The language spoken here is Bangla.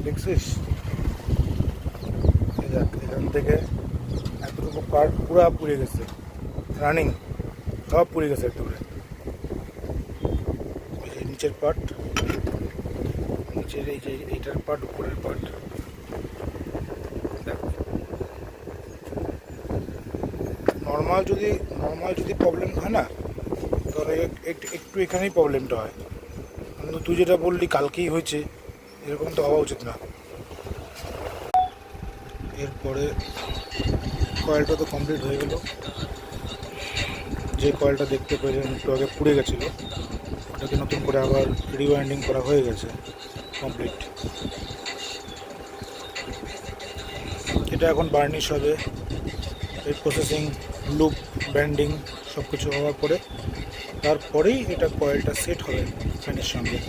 দেখছিস? এই দেখ, এখান থেকে এতটুকু পার্ট পুরা পুড়ে গেছে, রানিং সব পুড়ে গেছে একেবারে। এই যে নিচের পার্ট, নিচের এই যে এইটার পার্ট, উপরের পার্ট দেখ। নর্মাল যদি প্রবলেম হয় না, তাহলে একটু এখানেই প্রবলেমটা হয়। কিন্তু তুই যেটা বললি কালকেই হয়েছে, এরকম তো হওয়া উচিত না। এরপরে কয়েলটা তো কমপ্লিট হয়ে গেল। যে কয়েলটা দেখতে পেলেন একটু আগে পুড়ে গেছিলো, ওটাকে নতুন করে আবার রিওয়াইন্ডিং করা হয়ে গেছে, কমপ্লিট। এটা এখন বার্নিশ হবে, এই প্রসেসিং, লুপ, ব্যান্ডিং সব কিছু হওয়ার পরে তারপরেই এটা কয়েলটা সেট হবে ফ্যানের সঙ্গে।